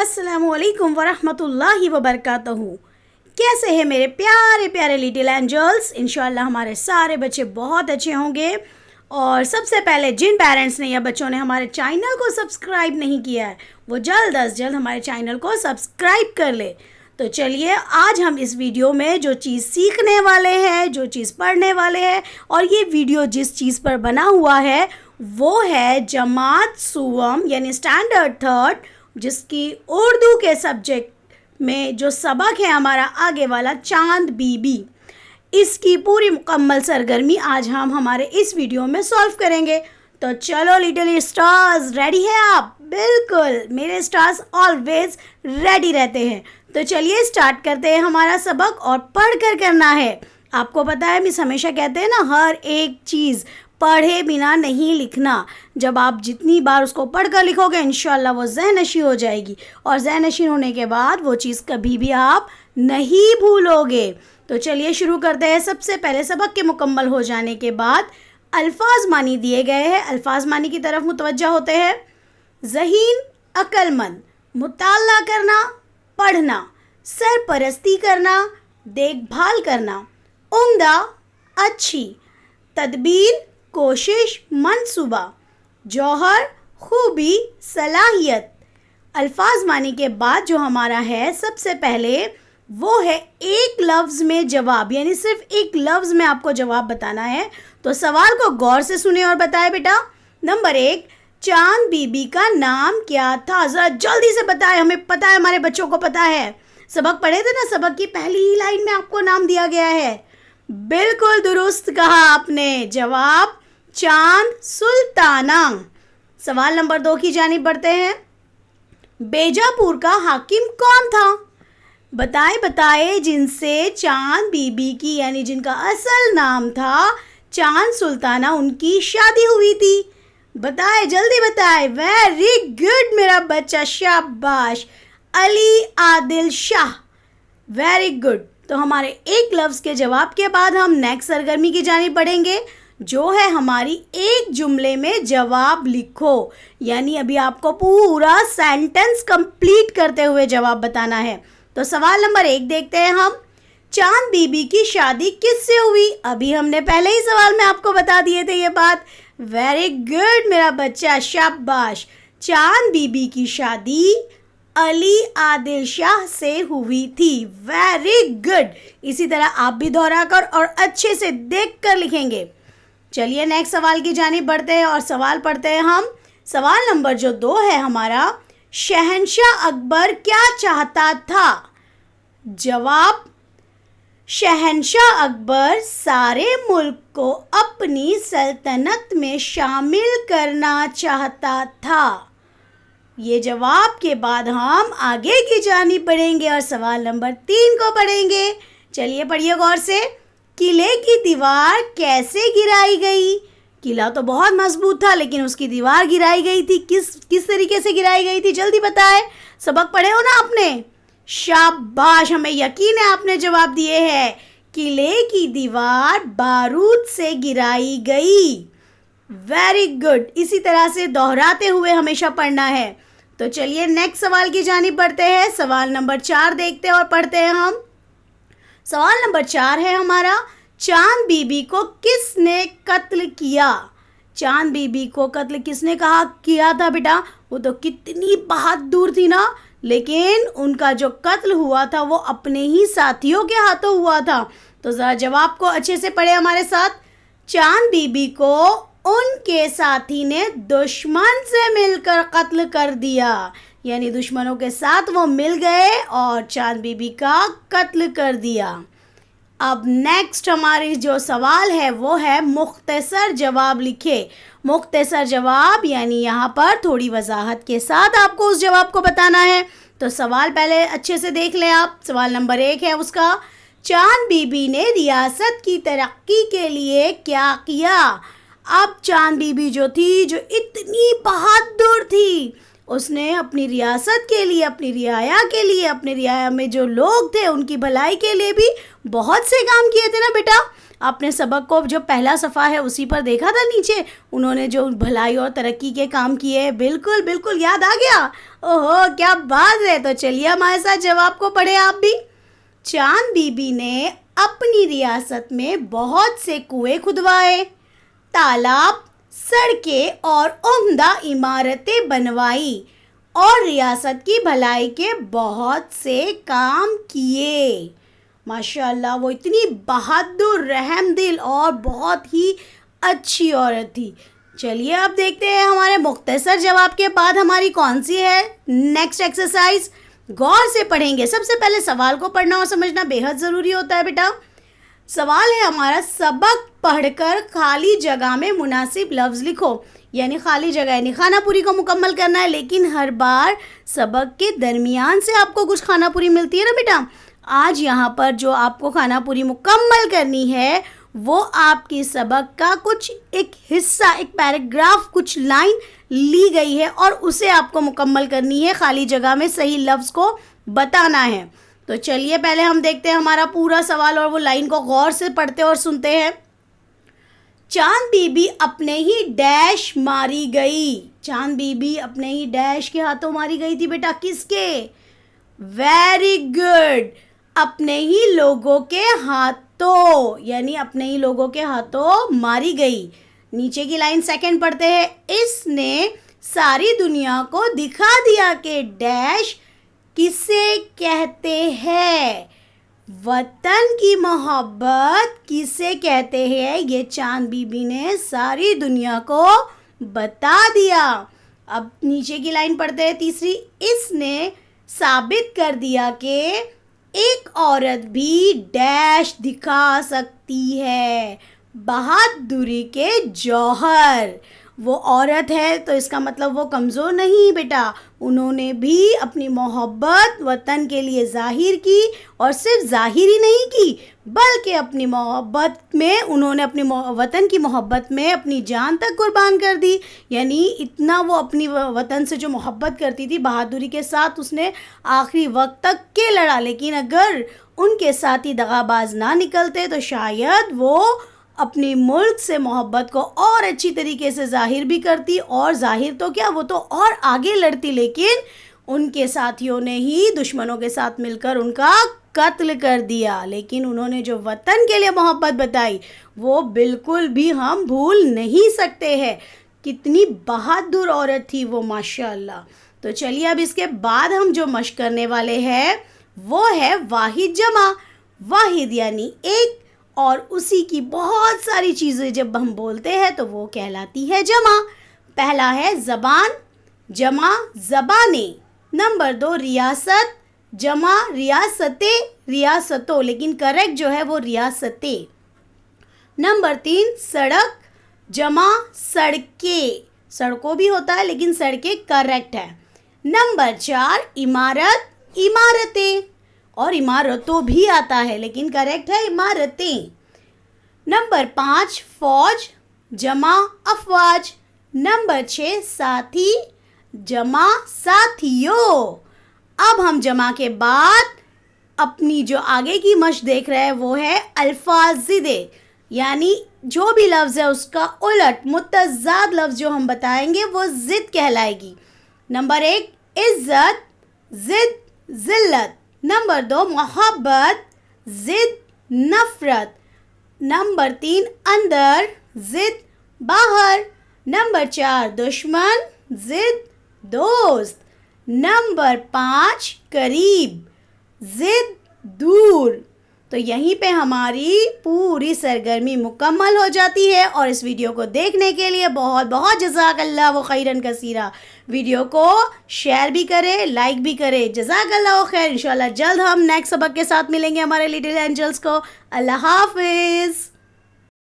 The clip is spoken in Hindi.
अस्सलामुअलैकुम वरहमतुल्लाहि वबरकातुहू। कैसे हैं मेरे प्यारे प्यारे लिटिल एंजल्स। इंशाल्लाह हमारे सारे बच्चे बहुत अच्छे होंगे। और सबसे पहले जिन पेरेंट्स ने या बच्चों ने हमारे चैनल को सब्सक्राइब नहीं किया है वो जल्द अज जल्द हमारे चैनल को सब्सक्राइब कर ले। तो चलिए आज हम इस वीडियो में जो चीज़ सीखने वाले हैं, जो चीज़ पढ़ने वाले हैं, और ये वीडियो जिस चीज़ पर बना हुआ है वो है जमात सुवम यानी स्टैंडर्ड थर्ड, जिसकी उर्दू के सब्जेक्ट में जो सबक है हमारा आगे वाला चांद बीबी। इसकी पूरी मुकम्मल सरगर्मी आज हम हमारे इस वीडियो में सॉल्व करेंगे। तो चलो लिटिल स्टार्स, रेडी है आप? बिल्कुल, मेरे स्टार्स ऑलवेज रेडी रहते हैं। तो चलिए स्टार्ट करते हैं हमारा सबक, और पढ़ कर करना है। आपको पता है मिस हमेशा कहते हैं ना, हर एक चीज़ पढ़े बिना नहीं लिखना। जब आप जितनी बार उसको पढ़ कर लिखोगे इंशाल्लाह वो ज़हन-नशीं हो जाएगी, और ज़हन-नशीं होने के बाद वो चीज़ कभी भी आप नहीं भूलोगे। तो चलिए शुरू करते हैं। सबसे पहले सबक के मुकम्मल हो जाने के बाद अल्फाज मानी दिए गए हैं। अल्फाज मानी की तरफ मुतवज्जा होते हैं। ज़हीन अक्लमंद, मुताला करना, पढ़ना, सरपरस्ती करना, देखभाल करना, उम्दा अच्छी, तदबीर कोशिश मंसूबा, जौहर खूबी सलाहियत। अल्फाज मानी के बाद जो हमारा है सबसे पहले वो है एक लफ्ज़ में जवाब, यानी सिर्फ एक लफ्ज़ में आपको जवाब बताना है। तो सवाल को गौर से सुने और बताए बेटा। नंबर 1, चांद बीबी का नाम क्या था? ज़रा जल्दी से बताए, हमें पता है, हमारे बच्चों को पता है। सबक पढ़े थे ना, सबक की पहली ही लाइन में आपको नाम दिया गया है। बिल्कुल दुरुस्त कहा आपने, जवाब चांद सुल्ताना। सवाल नंबर 2 की जानिब बढ़ते हैं। बेजापुर का हाकिम कौन था? बताए जिनसे चांद बीबी की यानी जिनका असल नाम था चांद सुल्ताना, उनकी शादी हुई थी। बताए, जल्दी बताए। वेरी गुड मेरा बच्चा, शाबाश। Ali Adil Shah, very good. तो हमारे एक लफ्ज़ के जवाब के बाद हम नेक्स्ट सरगर्मी की जानिब बढ़ेंगे, जो है हमारी एक जुमले में जवाब लिखो। यानी अभी आपको पूरा सेंटेंस कंप्लीट करते हुए जवाब बताना है। तो सवाल नंबर 1 देखते हैं हम। चांद बीबी की शादी किससे हुई? अभी हमने पहले ही सवाल में आपको बता दिए थे ये बात। वेरी गुड मेरा बच्चा, शाबाश। चांद बीबी की शादी अली आदिल शाह से हुई थी। Very good. इसी तरह आप भी दोहरा कर और अच्छे से देख कर लिखेंगे। चलिए नेक्स्ट सवाल की जानिब बढ़ते हैं और सवाल पढ़ते हैं हम। सवाल नंबर जो 2 है हमारा, शहंशाह अकबर क्या चाहता था? जवाब, शहंशाह अकबर सारे मुल्क को अपनी सल्तनत में शामिल करना चाहता था। ये जवाब के बाद हम आगे की जानिब बढ़ेंगे और सवाल नंबर 3 को पढ़ेंगे। चलिए पढ़िए गौर से। किले की दीवार कैसे गिराई गई? किला तो बहुत मजबूत था लेकिन उसकी दीवार गिराई गई थी। किस तरीके से गिराई गई थी? जल्दी बताए। सबक पढ़े हो ना आपने? शाबाश, हमें यकीन है आपने जवाब दिए हैं। किले की दीवार बारूद से गिराई गई। Very good. इसी तरह से दोहराते हुए हमेशा पढ़ना है। तो चलिए नेक्स्ट सवाल की जानिब बढ़ते हैं। सवाल नंबर 4 देखते हैं और पढ़ते हैं हम। सवाल नंबर 4 है हमारा, चांद बीबी को किसने कत्ल किया? चांद बीबी को कत्ल किसने किया था बेटा? वो तो कितनी बहादुर थी ना, लेकिन उनका जो कत्ल हुआ था वो अपने ही साथियों के हाथों हुआ था। तो ज़रा जवाब को अच्छे से पढ़े हमारे साथ। चांद बीबी को उनके साथी ने दुश्मन से मिलकर कत्ल कर दिया, यानी दुश्मनों के साथ वो मिल गए और चांद बीबी का कत्ल कर दिया। अब नेक्स्ट हमारी जो सवाल है वो है मुख्तसर जवाब लिखे। मुख्तसर जवाब यानी यहाँ पर थोड़ी वजाहत के साथ आपको उस जवाब को बताना है। तो सवाल पहले अच्छे से देख लें आप। सवाल नंबर 1 है उसका, चांद बीबी ने रियासत की तरक्की के लिए क्या किया? अब चांद बीबी जो थी, जो इतनी बहादुर थी, उसने अपनी रियासत के लिए, अपनी रियाया के लिए, अपने रियाया में जो लोग थे उनकी भलाई के लिए भी बहुत से काम किए थे ना बेटा। आपने सबक को जो पहला सफ़ा है उसी पर देखा था नीचे, उन्होंने जो भलाई और तरक्की के काम किए, बिल्कुल बिल्कुल याद आ गया। ओहो क्या बात है। तो चलिए हमारे साथ जवाब को पढ़े आप भी। चांद बीबी ने अपनी रियासत में बहुत से कुएं खुदवाए, तालाब, सड़कें और उम्दा इमारतें बनवाई और रियासत की भलाई के बहुत से काम किए। माशाल्लाह, वो इतनी बहादुर, रहमदिल और बहुत ही अच्छी औरत थी। चलिए अब देखते हैं हमारे मुख्तसर जवाब के बाद हमारी कौन सी है नेक्स्ट एक्सरसाइज। गौर से पढ़ेंगे। सबसे पहले सवाल को पढ़ना और समझना बेहद ज़रूरी होता है बेटा। सवाल है हमारा, सबक पढ़कर खाली जगह में मुनासिब लफ्ज़ लिखो। यानी खाली जगह यानी खाना पूरी को मुकम्मल करना है, लेकिन हर बार सबक के दरमियान से आपको कुछ खाना पूरी मिलती है ना बेटा। आज यहाँ पर जो आपको खाना पूरी मुकम्मल करनी है वो आपकी सबक का कुछ एक हिस्सा, एक पैराग्राफ, कुछ लाइन ली गई है और उसे आपको मुकम्मल करनी है। खाली जगह में सही लफ्ज़ को बताना है। तो चलिए पहले हम देखते हैं हमारा पूरा सवाल और वो लाइन को गौर से पढ़ते और सुनते हैं। चांद बीबी अपने ही डैश मारी गई। चांद बीबी अपने ही डैश के हाथों मारी गई थी बेटा। किसके? वेरी गुड, अपने ही लोगों के हाथों, यानी अपने ही लोगों के हाथों मारी गई। नीचे की लाइन सेकंड पढ़ते हैं। इसने सारी दुनिया को दिखा दिया कि डैश किसे कहते हैं। वतन की मोहब्बत किसे कहते हैं, ये चांद बीबी ने सारी दुनिया को बता दिया। अब नीचे की लाइन पढ़ते हैं तीसरी। इसने साबित कर दिया कि एक औरत भी डैश दिखा सकती है, बहादुरी के जौहर। वो औरत है तो इसका मतलब वो कमज़ोर नहीं बेटा। उन्होंने भी अपनी मोहब्बत वतन के लिए ज़ाहिर की और सिर्फ ज़ाहिर ही नहीं की बल्कि अपनी मोहब्बत में उन्होंने अपनी वतन की मोहब्बत में अपनी जान तक कुर्बान कर दी। यानी इतना वो अपनी वतन से जो मोहब्बत करती थी, बहादुरी के साथ उसने आखिरी वक्त तक के लड़ा। लेकिन अगर उनके साथी दगाबाज ना निकलते तो शायद वो अपनी मुल्क से मोहब्बत को और अच्छी तरीके से ज़ाहिर भी करती, और ज़ाहिर तो क्या, वो तो और आगे लड़ती। लेकिन उनके साथियों ने ही दुश्मनों के साथ मिलकर उनका कत्ल कर दिया। लेकिन उन्होंने जो वतन के लिए मोहब्बत बताई वो बिल्कुल भी हम भूल नहीं सकते हैं। कितनी बहादुर औरत थी वो, माशाअल्लाह। तो चलिए अब इसके बाद हम जो मश्क करने वाले हैं वो है वाहिद जमा। वाहिद यानी एक, और उसी की बहुत सारी चीज़ें जब हम बोलते हैं तो वो कहलाती है जमा। पहला है ज़बान, जमा ज़बानें। नंबर 2 रियासत, जमा रियासतें, रियासतों, लेकिन करेक्ट जो है वो रियासतें। नंबर 3 सड़क, जमा सड़कें। सड़कों भी होता है लेकिन सड़कें करेक्ट है। नंबर 4 इमारत, इमारतें, और इमारतों भी आता है लेकिन करेक्ट है इमारतें। नंबर 5 फौज, जमा अफवाज। नंबर 6 साथी, जमा साथियों। अब हम जमा के बाद अपनी जो आगे की मश्क देख रहे हैं वो है अल्फाज़िदे, यानी जो भी लफ्ज़ है उसका उलट मुतज़ाद लफ्ज़ जो हम बताएंगे वो ज़िद कहलाएगी। नंबर 1 इज़्ज़त, ज़िद ज़िल्लत। नंबर 2 मोहब्बत, ज़िद नफ़रत। नंबर 3 अंदर, ज़िद बाहर। नंबर 4 दुश्मन, ज़िद दोस्त। नंबर 5 करीब, ज़िद दूर। तो यहीं पे हमारी पूरी सरगर्मी मुकम्मल हो जाती है। और इस वीडियो को देखने के लिए बहुत बहुत जज़ाकल्लाहु खैरन कसीरा। वीडियो को शेयर भी करें, लाइक भी करें। जज़ाकल्लाहु खैर। इंशाल्लाह जल्द हम नेक्स्ट सबक के साथ मिलेंगे हमारे लिटिल एंजल्स को। अल्लाह हाफ़िज़।